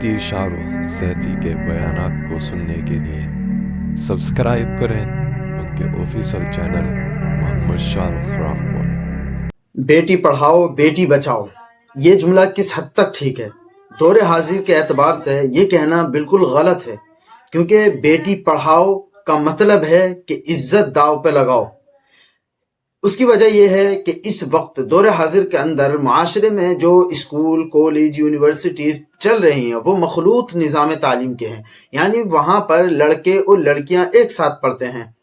मुफ्ती शाहरुख सैफी के बयानात को सुनने के लिए सब्सक्राइब करें उनके ऑफिशियल चैनल मोहम्मद शाहरुख रामपुर। बेटी पढ़ाओ बेटी बचाओ, ये जुमला किस हद तक ठीक है? दौरे हाजिर के एतबार से ये कहना बिल्कुल गलत है, क्योंकि बेटी पढ़ाओ का मतलब है कि इज्जत दाव पे लगाओ। उसकी वजह यह है कि इस वक्त दौरे हाजिर के अंदर माशरे में जो स्कूल, कॉलेज, यूनिवर्सिटीज़ चल रही हैं वो मखलूत निज़ाम तालीम के हैं, यानी वहाँ पर लड़के और लड़कियाँ एक साथ पढ़ते हैं,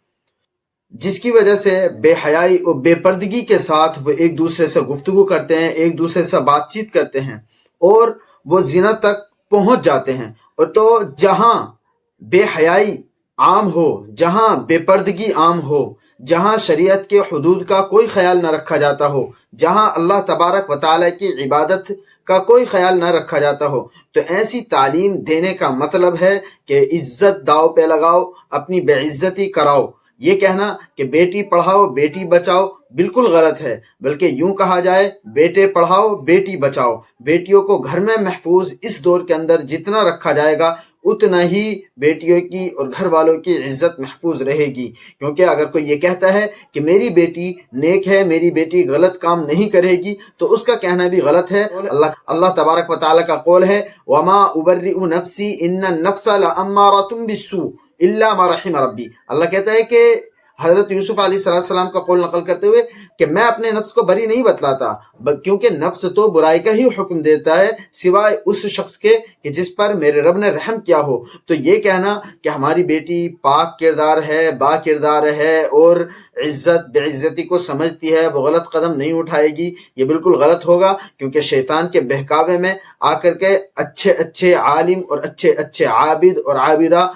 जिसकी वजह से बेहयाई और बेपर्दगी के साथ वो एक दूसरे से गुफ्तगू करते हैं, एक दूसरे से बातचीत करते हैं और वो ज़िना तक पहुँच जाते हैं। और तो जहाँ बेहयाई आम हो, जहाँ बेपर्दगी आम हो, जहाँ शरीयत के हुदूद का कोई ख्याल न रखा जाता हो, जहाँ अल्लाह तबारक व तआला की इबादत का कोई ख्याल न रखा जाता हो, तो ऐसी तालीम देने का मतलब है कि इज्जत दाव पे लगाओ, अपनी बेइज्जती कराओ। ये कहना कि बेटी पढ़ाओ बेटी बचाओ बिल्कुल गलत है, बल्कि यूं कहा जाए बेटे पढ़ाओ बेटी बचाओ। बेटियों को घर में महफूज इस दौर के अंदर जितना रखा जाएगा उतना ही बेटियों की और घर वालों की इज्जत महफूज रहेगी। क्योंकि अगर कोई ये कहता है कि मेरी बेटी नेक है, मेरी बेटी गलत काम नहीं करेगी, तो उसका कहना भी गलत है। अल्लाह तबारक व तआला का कौल है, वमा उबर्रिउ नफ्सी इन्न नफ्सा लअम्मारातुम बिस्सू इल्ला मा रहिम रब्बी। अल्लाह कहता है कि हज़रत यूसुफ अलैहिस्सलाम का कौल नकल करते हुए कि मैं अपने नफ्स को बरी नहीं बतलाता, क्योंकि नफ्स तो बुराई का ही हुक्म देता है सिवाय उस शख्स के कि जिस पर मेरे रब ने रहम किया हो। तो ये कहना कि हमारी बेटी पाक किरदार है, बा किरदार है और इज्जत बेइज्जती को समझती है, वो गलत कदम नहीं उठाएगी, ये बिल्कुल गलत होगा। क्योंकि शैतान के बहकावे में आकर के अच्छे अच्छे आलिम और अच्छे अच्छे आबिद और आबिदा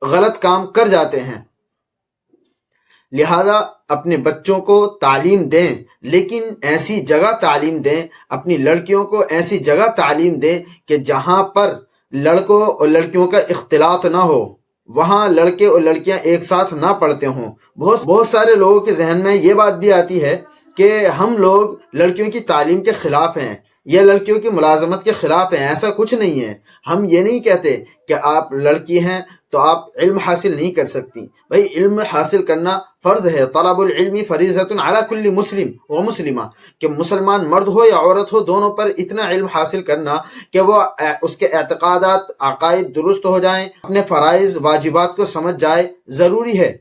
गलत काम कर जाते हैं। लिहाजा अपने बच्चों को तालीम दें, लेकिन ऐसी जगह तालीम दें, अपनी लड़कियों को ऐसी जगह तालीम दें कि जहाँ पर लड़कों और लड़कियों का इख्तिलात ना हो, वहाँ लड़के और लड़कियाँ एक साथ ना पढ़ते हों। बहुत सारे लोगों के जहन में ये बात भी आती है कि हम लोग लड़कियों की तालीम के खिलाफ हैं या लड़कियों की मुलाजमत के खिलाफ हैं। ऐसा कुछ नहीं है। हम ये नहीं कहते कि आप लड़की हैं तो आप इल्म हासिल नहीं कर सकती। भाई इल्म हासिल करना फ़र्ज़ है। तलबुल इल्मी फ़रीज़तुन अला कुल्ली मुस्लिम व मुस्लिमा, कि मुसलमान मर्द हो या औरत हो, दोनों पर इतना इल्म हासिल करना कि वो उसके एतक़ादात अक़ाइद दुरुस्त हो जाएं, अपने फ़राइज़ वाजिबात को समझ जाए, ज़रूरी है।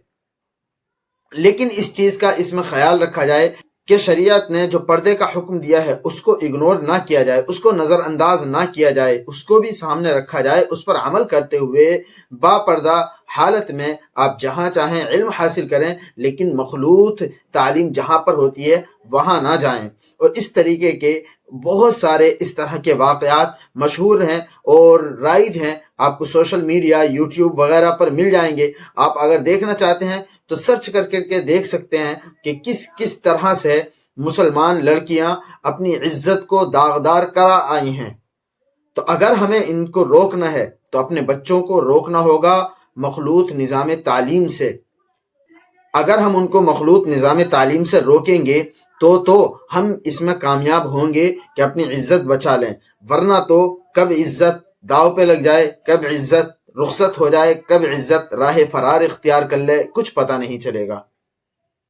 लेकिन इस चीज़ का इसमें ख्याल रखा जाए कि शरीयत ने जो पर्दे का हुक्म दिया है उसको इग्नोर ना किया जाए, उसको नज़रअंदाज ना किया जाए, उसको भी सामने रखा जाए, उस पर अमल करते हुए बापर्दा हालत में आप जहाँ चाहें इल्म हासिल करें, लेकिन मखलूत तालीम जहाँ पर होती है वहाँ ना जाएं। और इस तरीके के बहुत सारे इस तरह के वाक़यात मशहूर हैं और राइज हैं, आपको सोशल मीडिया, यूट्यूब वगैरह पर मिल जाएंगे। आप अगर देखना चाहते हैं तो सर्च करके देख सकते हैं कि किस किस तरह से मुसलमान लड़कियां अपनी इज्जत को दागदार करा आई हैं। तो अगर हमें इनको रोकना है तो अपने बच्चों को रोकना होगा मखलूत निज़ाम तालीम से। अगर हम उनको मखलूत निज़ाम तालीम से रोकेंगे तो हम इसमें कामयाब होंगे कि अपनी इज्जत बचा लें, वरना तो कब इज्जत दाव पे लग जाए, कब इज्जत रुखसत हो जाए, कब इज्जत राह फरार इख्तियार कर ले, कुछ पता नहीं चलेगा।